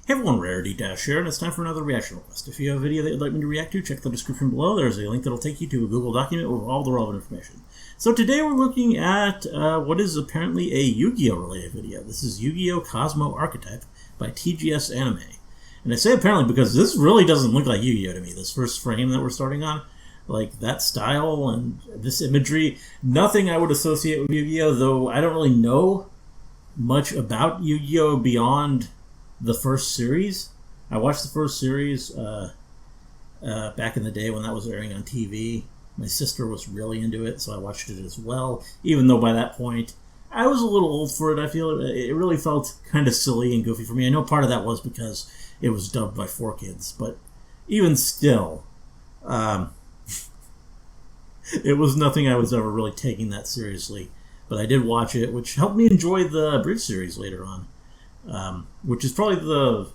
Hey everyone, Rarity Dash here, and it's time for another reaction request. If you have a video that you'd like me to react to, check the description below. There's a link that'll take you to a Google document with all the relevant information. So today we're looking at what is apparently a Yu-Gi-Oh! Related video. This is Yu-Gi-Oh! Kozmo Archetype by TGS Anime. And I say apparently because this really doesn't look like Yu-Gi-Oh! To me. This first frame that we're starting on, like that style and this imagery, nothing I would associate with Yu-Gi-Oh! Though I don't really know much about Yu-Gi-Oh! Beyond the first series. I watched the first series back in the day when that was airing on TV. My sister was really into it, so I watched it as well, even though by that point I was a little old for it. I feel it really felt kind of silly and goofy for me. I know part of that was because it was dubbed by 4Kids, but even still, it was nothing I was ever really taking that seriously. But I did watch it, which helped me enjoy the Bridge series later on. Which is probably the...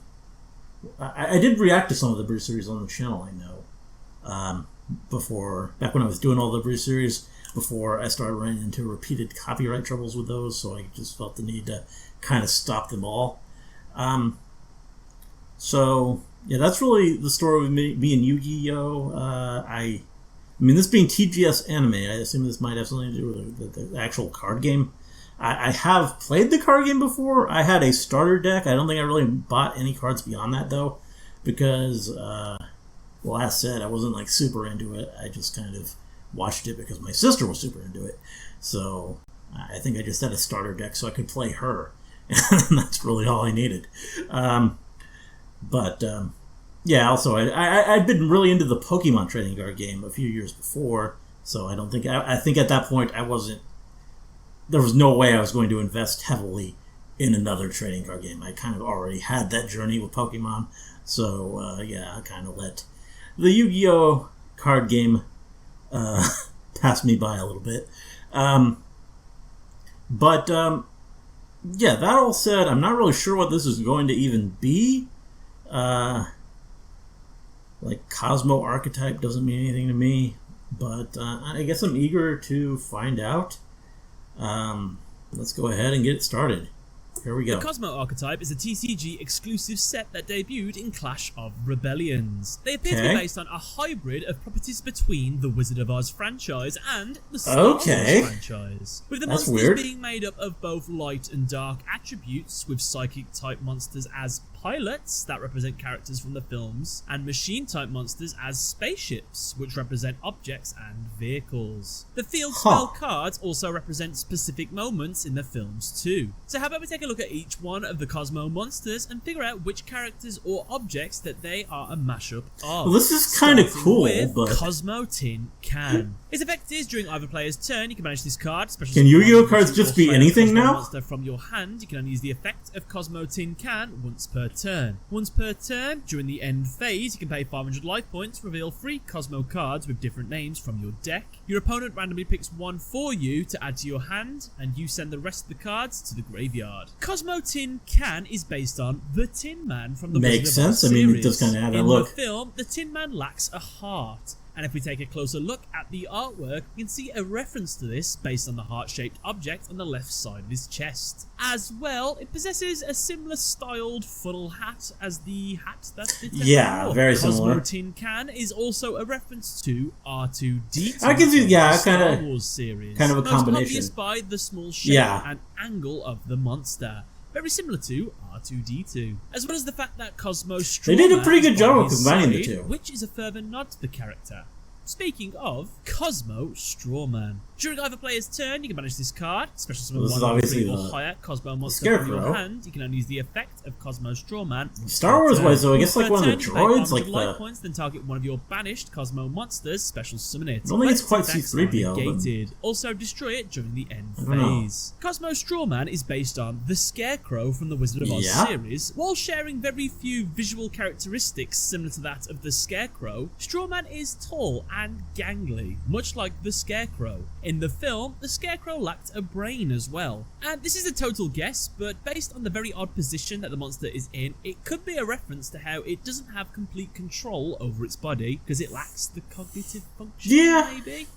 I did react to some of the Bridge series on the channel, I know. Before, back when I was doing all the Bridge series, before I started running into repeated copyright troubles with those, so I just felt the need to kind of stop them all. So, yeah, that's really the story of me being Yu-Gi-Oh! I mean, this being TGS Anime, I assume this might have something to do with the actual card game. I have played the card game before. I had a starter deck. I don't think I really bought any cards beyond that, though, because, well, as said, I wasn't, like, super into it. I just kind of watched it because my sister was super into it. So I think I just had a starter deck so I could play her, and that's really all I needed. Yeah, also, I'd been really into the Pokemon trading card game a few years before, so I don't think... I think at that point I wasn't... There was no way I was going to invest heavily in another trading card game. I kind of already had that journey with Pokemon. So, yeah, I kind of let the Yu-Gi-Oh! Card game pass me by a little bit. Yeah, that all said, I'm not really sure what this is going to even be. Like, Kozmo Archetype doesn't mean anything to me. But I guess I'm eager to find out. Let's go ahead and get it started. Here we go. The Kozmo Archetype is a TCG exclusive set that debuted in Clash of Rebellions. They appear to be based on a hybrid of properties between the Wizard of Oz franchise and the Star Wars franchise. With the monsters being made up of both light and dark attributes, with psychic type monsters as pilots that represent characters from the films, and machine type monsters as spaceships, which represent objects and vehicles. The field spell cards also represent specific moments in the films too. So how about we take a look at each one of the Kozmo monsters and figure out which characters or objects that they are a mashup of. Well, this is kind of cool, but... Cosmo Tin Can. Its effect is during either player's turn, you can manage this card. Can Yu-Gi-Oh! Cards just be anything now? Monster from your hand, you can only use the effect of Cosmo Tin Can once per turn. Once per turn, during the end phase, you can pay 500 life points, reveal 3 Cosmo cards with different names from your deck. Your opponent randomly picks one for you to add to your hand, and you send the rest of the cards to the graveyard. Cosmo Tin Can is based on the Tin Man from the Makes sense. I mean, it does kind of have that look. In the film, the Tin Man lacks a heart. And if we take a closer look at the artwork, we can see a reference to this based on the heart-shaped object on the left side of his chest. As well, it possesses a similar styled funnel hat as the hat that fits very similar. Cosmo Tin Can is also a reference to R2-D2 I can see, Star Wars series. Kind of a combination. Most obvious by the small shape and angle of the monster. Very similar to R2-D2. As well as the fact that Cosmo Strawman, they did a pretty good job of combining the two. Which is a further nod to the character. Speaking of Cosmo Strawman. During either player's turn, you can manage this card. Special summon one or 3 or higher Cosmo monster from your hand. You can only use the effect of Cosmo Strawman. Star Wars wise, though, I guess like one of the droids, like life points, then target one of your banished Cosmo monsters. Special summon it. I don't think it's quite C-3PO. Also destroy it during the end phase. Cosmo Strawman is based on the Scarecrow from the Wizard of Oz series. While sharing very few visual characteristics similar to that of the Scarecrow, Strawman is tall and gangly, much like the Scarecrow. In the film, the Scarecrow lacked a brain as well. And this is a total guess, but based on the very odd position that the monster is in, it could be a reference to how it doesn't have complete control over its body because it lacks the cognitive function, maybe?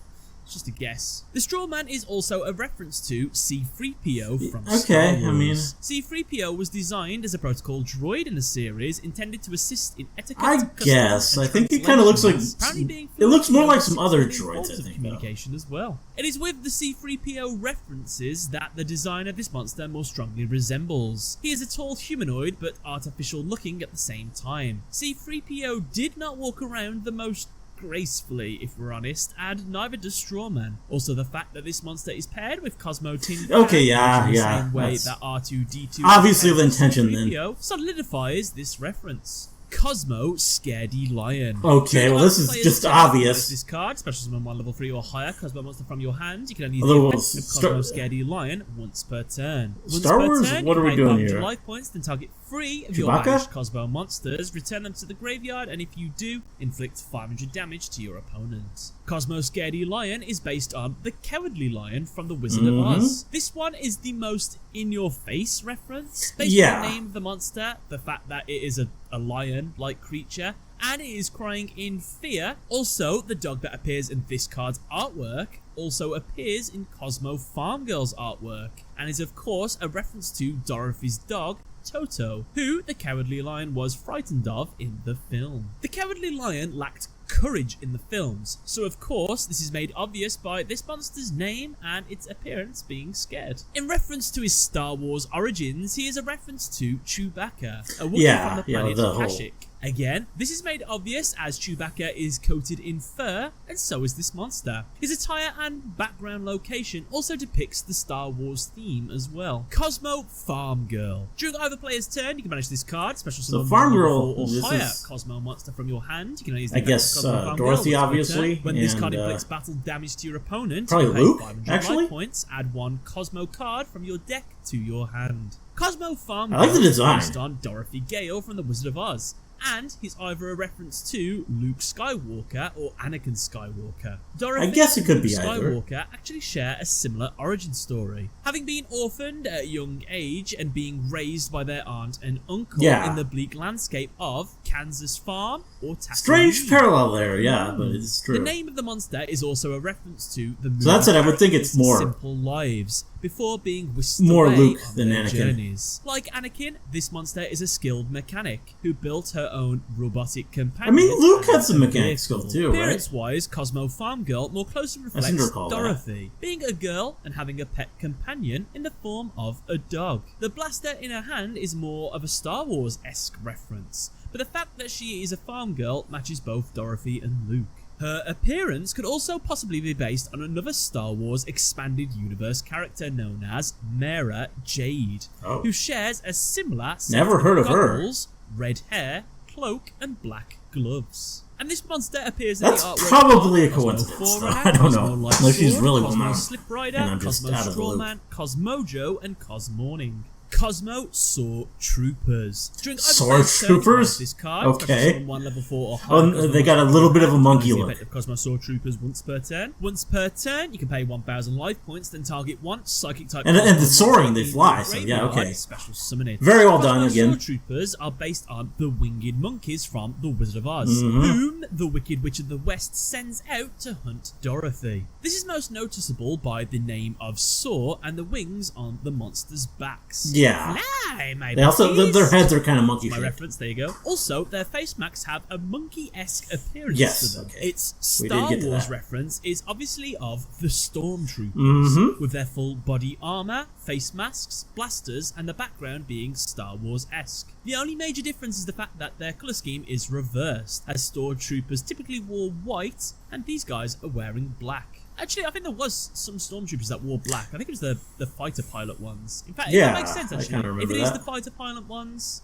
It's just a guess. The Strawman is also a reference to C-3PO from Star Okay, Wars. I mean... C-3PO was designed as a protocol droid in the series, intended to assist in etiquette, I guess. I think it kind of looks like... It looks more like some other droids, I think, communication as well. It is with the C-3PO references that the design of this monster more strongly resembles. He is a tall humanoid, but artificial looking at the same time. C-3PO did not walk around the most gracefully, if we're honest, and neither does Strawman. Also, the fact that this monster is paired with Cosmo Tin Can, okay, yeah, in the yeah, same way that R2-D2 obviously the intention then solidifies this reference. Cosmo Scaredy Lion. Okay, well this is just obvious. This card, special summon 1 level 3 or higher, Cosmo monster from your hand. You can only use the effect of Cosmo Scaredy Lion once per turn. Star Wars? What are we doing here? Life points, then target 3 of Chewbacca? your banished Cosmo monsters, return them to the graveyard, and if you do, inflict 500 damage to your opponent. Cosmo Scaredy Lion is based on the Cowardly Lion from The Wizard of Oz. This one is the most in-your-face reference, based on the name of the monster, the fact that it is a lion-like creature, and it is crying in fear. Also, the dog that appears in this card's artwork also appears in Cosmo Farm Girl's artwork, and is of course a reference to Dorothy's dog, Toto, who the Cowardly Lion was frightened of in the film. The Cowardly Lion lacked courage in the films, so of course this is made obvious by this monster's name and its appearance being scared. In reference to his Star Wars origins, he is a reference to Chewbacca, a Wookiee from the planet Kashyyyk. Again, this is made obvious as Chewbacca is coated in fur, and so is this monster. His attire and background location also depicts the Star Wars theme as well. Cosmo Farm Girl. During either player's turn, you can banish this card, special summon Farm Girl or higher Cosmo monster from your hand. You can use the I guess Dorothy, obviously. When this card inflicts battle damage to your opponent, probably Luke, 500 actually? life points, add 1 Cosmo card from your deck to your hand. Cosmo Farm Girl I like the design. is based on Dorothy Gale from The Wizard of Oz, and he's either a reference to Luke Skywalker or Anakin Skywalker. Dorothy I guess it could be and either. Skywalker actually share a similar origin story. Having been orphaned at a young age and being raised by their aunt and uncle in the bleak landscape of Kansas Farm or Tatooine. Strange parallel there, yeah, but it's true. The name of the monster is also a reference to the movie So that's it, I would think it's more Simple Lives, before being whisked more away Luke on than their Anakin. journeys. Like Anakin, this monster is a skilled mechanic who built her own robotic I companion. mean, Luke had some mechanic skill too, right? Appearance-wise, Cosmo Farm Girl more closely reflects Dorothy, being a girl and having a pet companion in the form of a dog. The blaster in her hand is more of a Star Wars-esque reference, but the fact that she is a farm girl matches both Dorothy and Luke. Her appearance could also possibly be based on another Star Wars expanded universe character known as Mara Jade, who shares a similar set Never heard of goggles, red hair, cloak, and black gloves. And this monster appears in That's the artwork probably a Cosmo coincidence, though. Forerunner, I don't know. Cosmo Unless she's Lightsword, really well Cosmo known. Slip Rider, And I'm just Cosmo out of the loop. Strawman, Cosmojo, and Cosmorning. Cosmo Saw Troopers. During Saw Troopers? This card, okay. 1 level 4 or higher. Oh, they got a little bit of a monkey The look. effect of Cosmo Saw Troopers once per turn. Once per turn, you can pay 1,000 life points, then target 1 psychic type. And the soaring, they fly, so yeah, okay. Special summon it. Very well done Cosmo again. Saw Troopers are based on the winged monkeys from The Wizard of Oz, whom the Wicked Witch of the West sends out to hunt Dorothy. This is most noticeable by the name of Saw and the wings on the monsters' backs. Yeah. Fly, my They also, their heads are kind of monkey my shaped. reference, there you go. Also, their face masks have a monkey-esque appearance Yes, to them. okay. Its We Star did get to Wars that. reference is obviously of the Stormtroopers, with their full body armor, face masks, blasters, and the background being Star Wars-esque. The only major difference is the fact that their colour scheme is reversed, as Stormtroopers typically wore white, and these guys are wearing black. Actually, I think there was some Stormtroopers that wore black. I think it was the fighter pilot ones. In fact, Yeah, that makes sense, I actually. kinda remember If it is that. the fighter pilot ones,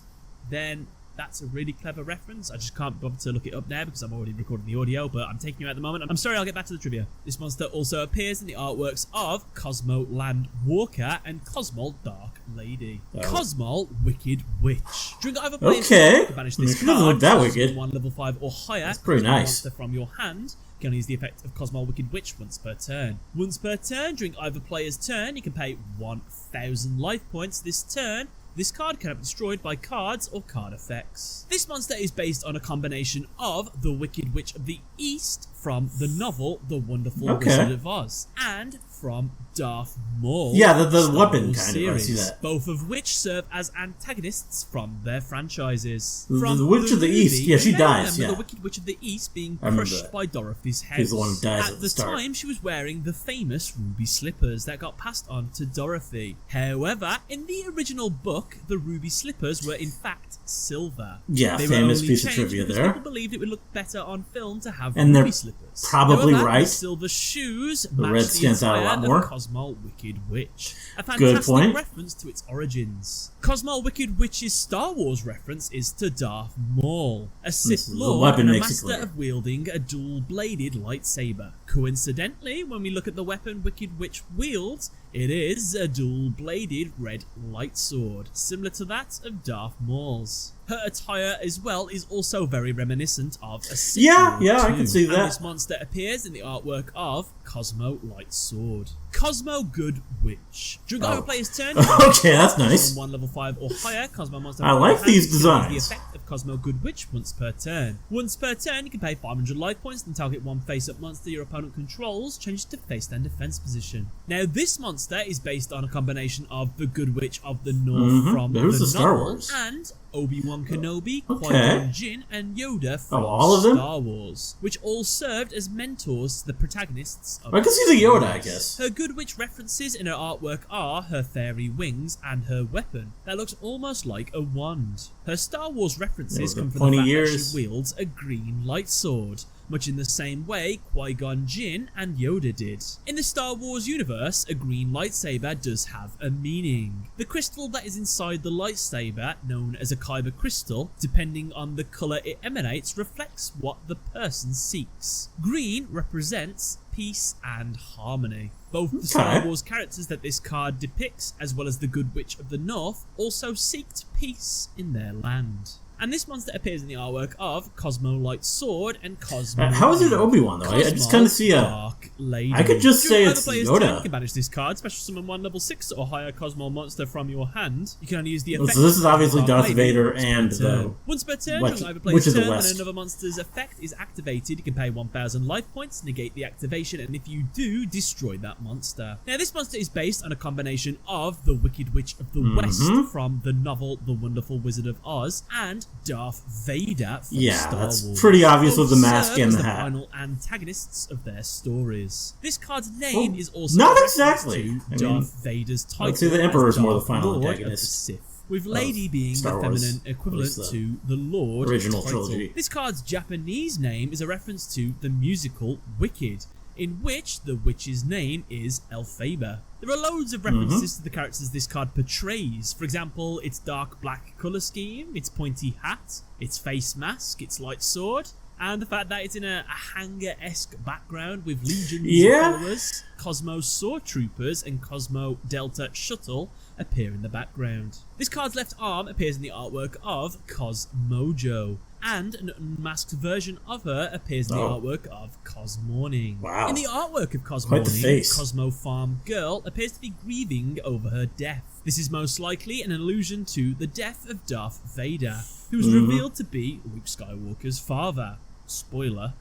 then that's a really clever reference. I just can't bother to look it up now because I'm already recording the audio, but I'm taking you at the moment. I'm sorry, I'll get back to the trivia. This monster also appears in the artworks of Cosmo Land Walker and Cosmo Dark Lady. Cosmo Wicked Witch. During either player's turn, you can banish this She doesn't card. look that wicked. 1 level 5 or higher. That's pretty Cosmo nice. Monster from your hand. You can use the effect of Cosmo Wicked Witch once per turn. Once per turn, during either player's turn, you can pay 1,000 life points this turn, This card cannot be destroyed by cards or card effects. This monster is based on a combination of the Wicked Witch of the East from the novel The Wonderful Wizard of Oz and from Darth Maul. Yeah, the weapon kind of, I see that. Both of which serve as antagonists from their franchises. The Witch of the East, yeah, she dies, The Wicked Witch of the East being crushed by Dorothy's head. She's the one who dies at the time, she was wearing the famous ruby slippers that got passed on to Dorothy. However, in the original book, the ruby slippers were in fact silver. Yeah, they famous piece of trivia there. People believed it would look better on film to have and ruby slippers. Probably However, right. The silver shoes the red stands out a lot more. Cosmo Wicked Witch. A Good fantastic point. reference to its origins. Cosmo Wicked Witch's Star Wars reference is to Darth Maul, a Sith Lord and a master of wielding a dual-bladed lightsaber. Coincidentally, when we look at the weapon Wicked Witch wields, it is a dual-bladed red light sword, similar to that of Darth Maul's. Her attire as well is also very reminiscent of a Sith Lord I too. can see that. And this monster appears in the artwork of Cosmo Light Sword. Cosmo Good Witch. During our player's turn, okay, that's nice. 1 level 5 or higher, Cosmo monster. I like these designs. The effect of Cosmo Good Witch once per turn. Once per turn, you can pay 500 life points and target one face-up monster your opponent controls, changes to face-down defense position. Now, this monster is based on a combination of the Good Witch of the North from the Star novel Wars and Obi-Wan Kenobi, Qui-Gon Jinn, and Yoda from all of them? Star Wars, which all served as mentors to the protagonists of I can see the Yoda, I guess. Her Good Witch references in her artwork are her fairy wings and her weapon that looks almost like a wand. Her Star Wars references come from the fact that she wields a green light sword, much in the same way Qui-Gon Jinn and Yoda did. In the Star Wars universe, a green lightsaber does have a meaning. The crystal that is inside the lightsaber, known as a kyber crystal, depending on the colour it emanates, reflects what the person seeks. Green represents peace and harmony. Both the Star Wars characters that this card depicts, as well as the Good Witch of the North, also seeked peace in their land. And this monster appears in the artwork of Cosmo Light Sword and Cosmo. How is it Obi-Wan though? I just kind of see a Dark Lady. I could just say it's Yoda. Turn, you can banish this card, special summon 1 level 6 or higher Cosmo monster from your hand. You can only use the effect. So this is obviously Darth Vader and the once per turn, during either player's turn, when another monster's effect is activated, you can pay 1,000 life points, negate the activation, and if you do, destroy that monster. Now, this monster is based on a combination of the Wicked Witch of the West from the novel The Wonderful Wizard of Oz and Darth Vader from Star Wars. That's pretty obvious with the mask and the hat. Final antagonists of their stories. This card's name is also not exactly to Darth Vader's title. I'd say the Emperor is more the final Lord antagonist. Of the Sith, with Lady being the feminine equivalent to the Lord original title. trilogy. This card's Japanese name is a reference to the musical Wicked, in which the witch's name is Elphaba. There are loads of references to the characters this card portrays. For example, its dark black colour scheme, its pointy hat, its face mask, its light sword, and the fact that it's in a hangar-esque background with legions of followers. Cosmo Sword Troopers and Cosmo Delta Shuttle appear in the background. This card's left arm appears in the artwork of Cosmojo, and an unmasked version of her appears in the artwork of Cosmorning. Wow. In the artwork of Cosmorning, Cosmo Farm Girl appears to be grieving over her death. This is most likely an allusion to the death of Darth Vader, who was revealed to be Luke Skywalker's father. Spoiler.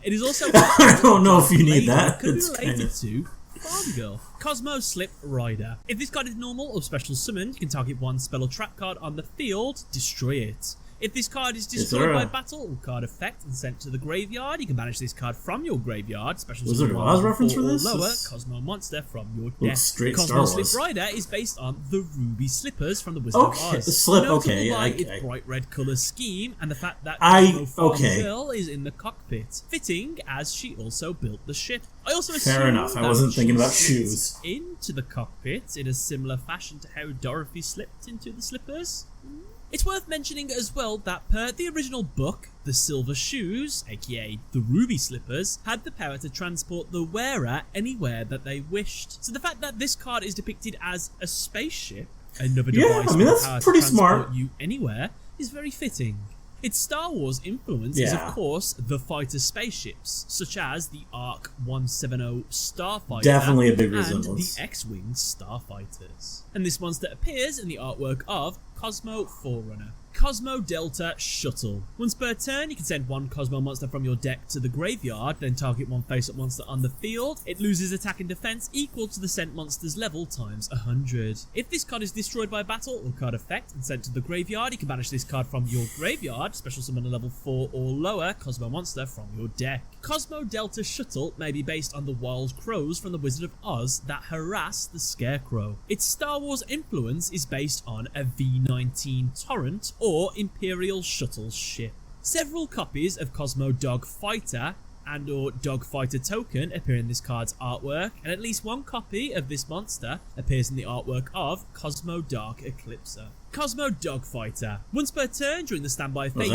It is also I don't know if you need that. Could be related to Farm Girl. Cosmo Slip Rider. If this card is normal or special summoned, you can target 1 spell or trap card on the field, destroy it. If this card is destroyed by battle or card effect and sent to the graveyard, you can banish this card from your graveyard. Special Wizard of Oz reference for this? Lower Cosmo monster from your deck. Straight Cosmo Star Wars. Slip Rider is based on the ruby slippers from the Wizard of Oz. The slip, Notable by its bright red colour scheme and the fact that Cosmo Farm Girl is in the cockpit, fitting as she also built the ship. I also Fair enough. I wasn't thinking about shoes. Into the cockpit in a similar fashion to how Dorothy slipped into the slippers. It's worth mentioning as well that per the original book, the silver shoes, aka the ruby slippers, had the power to transport the wearer anywhere that they wished. So the fact that this card is depicted as a spaceship, another device with the power to transport you anywhere, is very fitting. Its Star Wars influence is, of course, the fighter spaceships, such as the ARC 170 Starfighter Definitely a big and resemblance. the X-Wing Starfighters. And this monster appears in the artwork of Cosmo Forerunner. Cosmo Delta Shuttle. Once per turn, you can send one Cosmo monster from your deck to the graveyard, then target one face-up monster on the field. It loses attack and defense equal to the sent monster's level times 100. If this card is destroyed by battle or card effect and sent to the graveyard, you can banish this card from your graveyard, special summon a level 4 or lower Cosmo monster from your deck. Cosmo Delta Shuttle may be based on the wild crows from the Wizard of Oz that harass the Scarecrow. Its Star Wars influence is based on a V-19 Torrent or Imperial Shuttle ship. Several copies of Cosmo Dog Fighter and or Dog Fighter Token appear in this card's artwork, and at least one copy of this monster appears in the artwork of Cosmo Dark Eclipser. Cosmo Dog Fighter. Once per turn during the standby phase,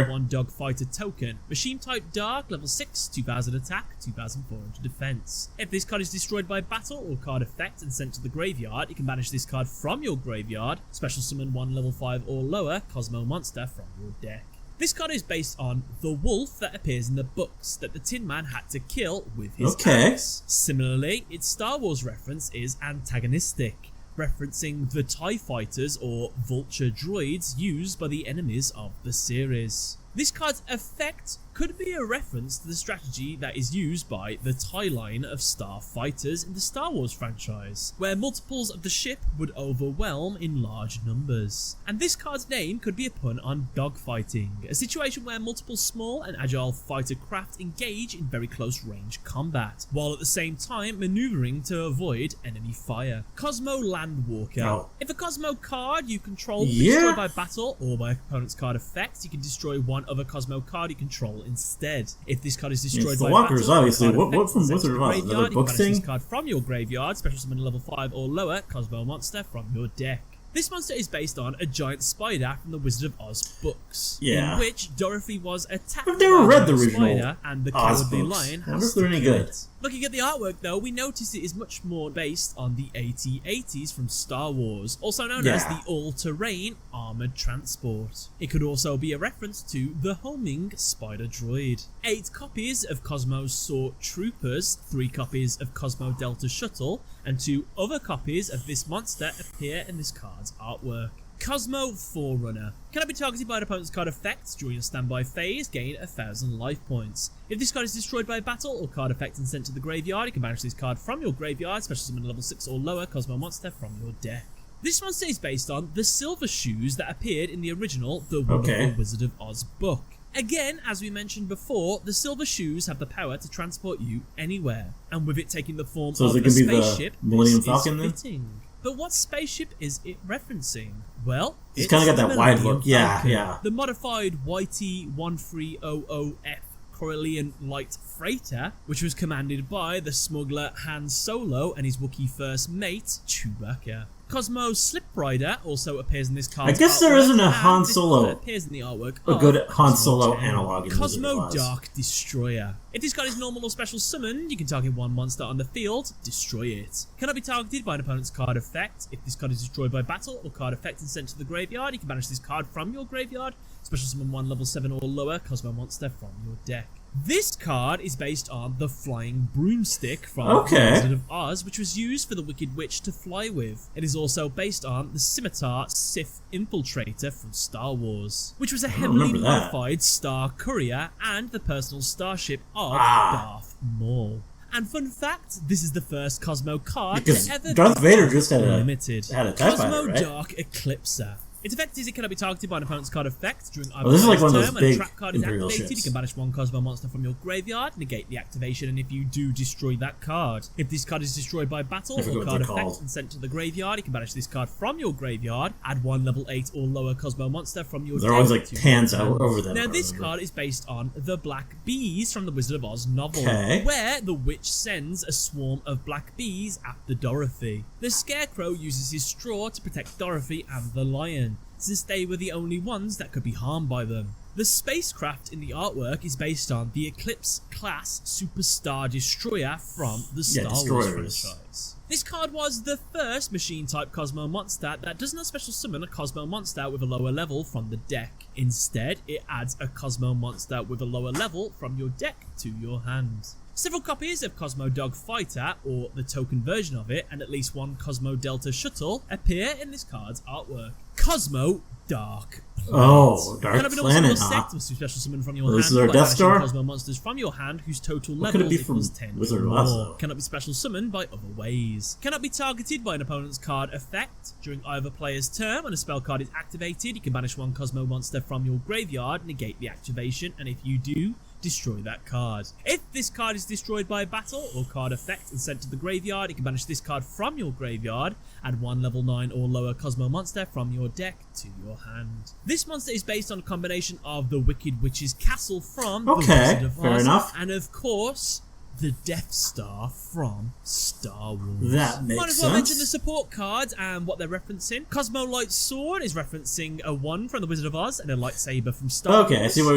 one Dog Fighter token. Machine type Dark, level 6, 2000 attack, 2400 defense. If this card is destroyed by battle or card effect and sent to the graveyard, you can banish this card from your graveyard, special summon one level 5 or lower Cosmo monster from your deck. This card is based on the wolf that appears in the books that the Tin Man had to kill with his axe. Similarly, its Star Wars reference is antagonistic, referencing the TIE fighters or vulture droids used by the enemies of the series. This card's effect could be a reference to the strategy that is used by the TIE line of starfighters in the Star Wars franchise, where multiples of the ship would overwhelm in large numbers. And this card's name could be a pun on dogfighting, a situation where multiple small and agile fighter craft engage in very close range combat, while at the same time maneuvering to avoid enemy fire. Cosmo Landwalker. If a Cosmo card you control is destroyed by battle or by opponent's card effect, you can destroy one other Cosmo card you control instead. If this card is destroyed by walkers, battle, obviously. What from Wizard of Oz? Another book thing? This card from your graveyard, special summon a level 5 or lower Cosmo monster from your deck. This monster is based on a giant spider from the Wizard of Oz books, in which Dorothy was attacked by the spider and the Cowardly Lion has to kill it. Looking at the artwork though, we notice it is much more based on the AT-ATs from Star Wars, also known as the all-terrain armoured transport. It could also be a reference to the homing spider droid. 8 copies of Cosmo Sort Troopers, 3 copies of Cosmo Delta Shuttle, and 2 other copies of this monster appear in this card's artwork. Cosmo Forerunner. Cannot be targeted by an opponent's card effect. During a standby phase, gain 1000 life points. If this card is destroyed by battle or card effect and sent to the graveyard, you can banish this card from your graveyard, special summon a level 6 or lower Cosmo monster from your deck. This monster is based on the silver shoes that appeared in the original The Wonderful Wizard of Oz book. Again, as we mentioned before, the silver shoes have the power to transport you anywhere, and with it taking the form of a spaceship, Millennium Falcon then? Fitting. But what spaceship is it referencing? Well, it's kind of got that wide look. Yeah. The modified YT-1300F Corellian Light Freighter, which was commanded by the smuggler Han Solo and his Wookiee first mate, Chewbacca. Cosmo Sliprider also appears in this card. I guess there isn't a Han Solo. Appears in the artwork. A good Han Solo analog. Cosmo Dark Destroyer. If this card is normal or special summoned, you can target one monster on the field, destroy it. Cannot be targeted by an opponent's card effect. If this card is destroyed by battle or card effect and sent to the graveyard, you can banish this card from your graveyard. Special summon one level 7 or lower Cosmo monster from your deck. This card is based on the Flying Broomstick from The Wizard of Oz, which was used for the Wicked Witch to fly with. It is also based on the Scimitar Sith Infiltrator from Star Wars, which was a heavily modified Star Courier and the personal starship of Darth Maul. And fun fact, this is the first Cosmo card to ever Darth Vader just had limited. Had a Cosmo Dark Eclipser. Its effect is it cannot be targeted by an opponent's card effect during either this is like one of turn. those When a big trap card is Imperial activated, ships. you can banish one Cosmo monster from your graveyard, negate the activation, and if you do, destroy that card. If this card is destroyed by battle or card effect and sent to the graveyard, you can banish this card from your graveyard, add one level 8 or lower Cosmo monster from your deck. There are always like pans over them. Now this card is based on the Black Bees from the Wizard of Oz novel, where the witch sends a swarm of black bees after Dorothy. The Scarecrow uses his straw to protect Dorothy and the lion, since they were the only ones that could be harmed by them. The spacecraft in the artwork is based on the Eclipse class Superstar Destroyer from the Star Wars franchise. This card was the first machine-type Cosmo monster that does not special summon a Cosmo monster with a lower level from the deck. Instead, it adds a Cosmo monster with a lower level from your deck to your hand. Several copies of Cosmo Dog Fighter, or the token version of it, and at least one Cosmo Delta Shuttle appear in this card's artwork. Cosmo Dark Planet. Oh, Dark Planet, set with special summon from your hand. This is our Death Star? Cosmo monsters from your hand whose total What level could it be equals from 10 Wizard or of more. Oz, though? Cannot be special summoned by other ways. Cannot be targeted by an opponent's card effect. During either player's turn, when a spell card is activated, you can banish one Cosmo monster from your graveyard, negate the activation, and if you do, destroy that card. If this card is destroyed by a battle or card effect and sent to the graveyard, you can banish this card from your graveyard, add one level 9 or lower Cosmo monster from your deck to your hand. This monster is based on a combination of the Wicked Witch's Castle from the Wizard of Oz, fair enough. and of course, the Death Star from Star Wars. That makes Might as well sense. mention the support cards and what they're referencing. Cosmo Light Sword is referencing a wand from the Wizard of Oz and a lightsaber from Star Wars. Okay, I see why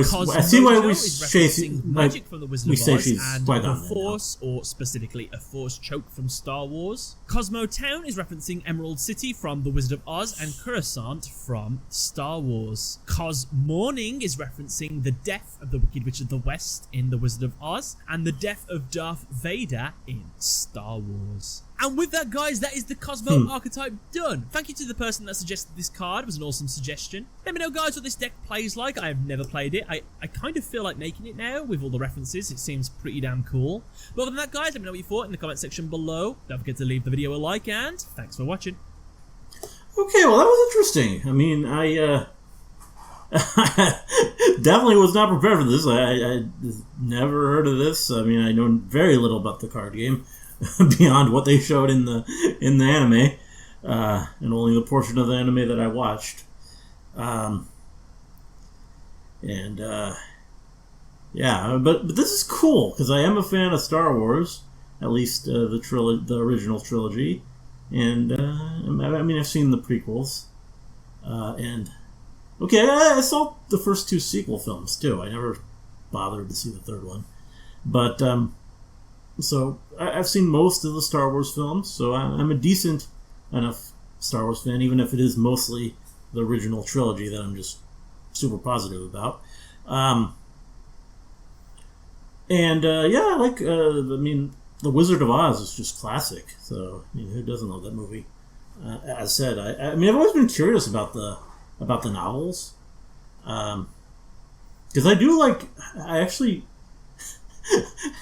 we is referencing magic from the Wizard of Oz and the Force, or specifically a Force choke from Star Wars. Cosmo Town is referencing Emerald City from the Wizard of Oz and Coruscant from Star Wars. Cos Morning is referencing the death of the Wicked Witch of the West in the Wizard of Oz and the death of Darth Vader in Star Wars. And with that, guys, that is the Cosmo archetype done. Thank you to the person that suggested this card. It was an awesome suggestion. Let me know, guys, what this deck plays like. I have never played it. I kind of feel like making it now with all the references. It seems pretty damn cool. But other than that, guys, let me know what you thought in the comment section below. Don't forget to leave the video a like, and thanks for watching. Okay, well, that was interesting. I mean, I definitely was not prepared for this. I never heard of this. I mean, I know very little about the card game beyond what they showed in the anime, and only the portion of the anime that I watched. Yeah, but this is cool because I am a fan of Star Wars, at least the original trilogy, and I mean I've seen the prequels, and. Okay, I saw the first 2 sequel films, too. I never bothered to see the third one. But, so, I've seen most of the Star Wars films, so I'm a decent enough Star Wars fan, even if it is mostly the original trilogy that I'm just super positive about. Yeah, I mean, The Wizard of Oz is just classic, so, I mean, who doesn't love that movie? As said, I mean, I've always been curious about the novels, because I actually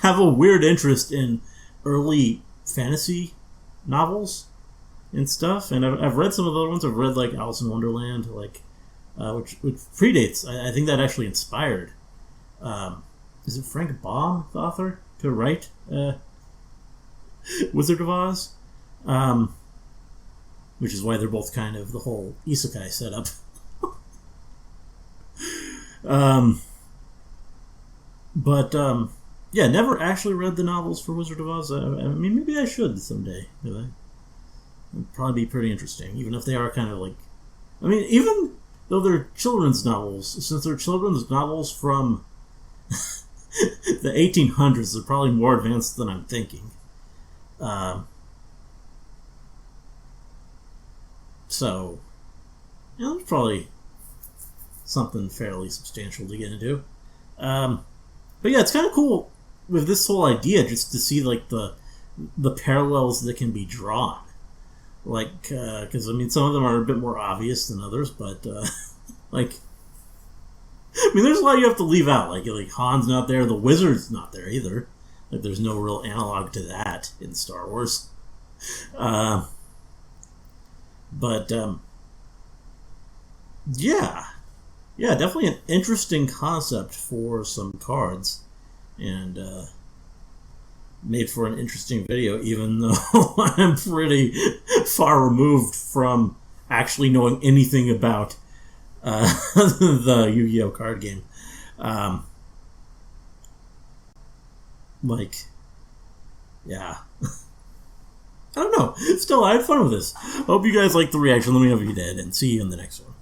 have a weird interest in early fantasy novels and stuff, and I've read some of the other ones. I've read like Alice in Wonderland, which predates. I think that actually inspired. Is it Frank Baum, the author, to write Wizard of Oz? Which is why they're both kind of the whole isekai setup. Yeah, never actually read the novels for Wizard of Oz. I mean, maybe I should someday. It'd probably be pretty interesting, even if they are kind of like... I mean, even though they're children's novels, since they're children's novels from the 1800s, they're probably more advanced than I'm thinking. So, yeah, there's probably something fairly substantial to get into. But yeah, it's kind of cool with this whole idea just to see like the parallels that can be drawn. Like, because I mean, some of them are a bit more obvious than others, but like, I mean, there's a lot you have to leave out. Like Han's not there, the wizard's not there either. Like, there's no real analog to that in Star Wars. Yeah, definitely an interesting concept for some cards, and made for an interesting video, even though I'm pretty far removed from actually knowing anything about the Yu-Gi-Oh! Card game. Yeah. I don't know. Still, I had fun with this. Hope you guys liked the reaction. Let me know if you did, and see you in the next one.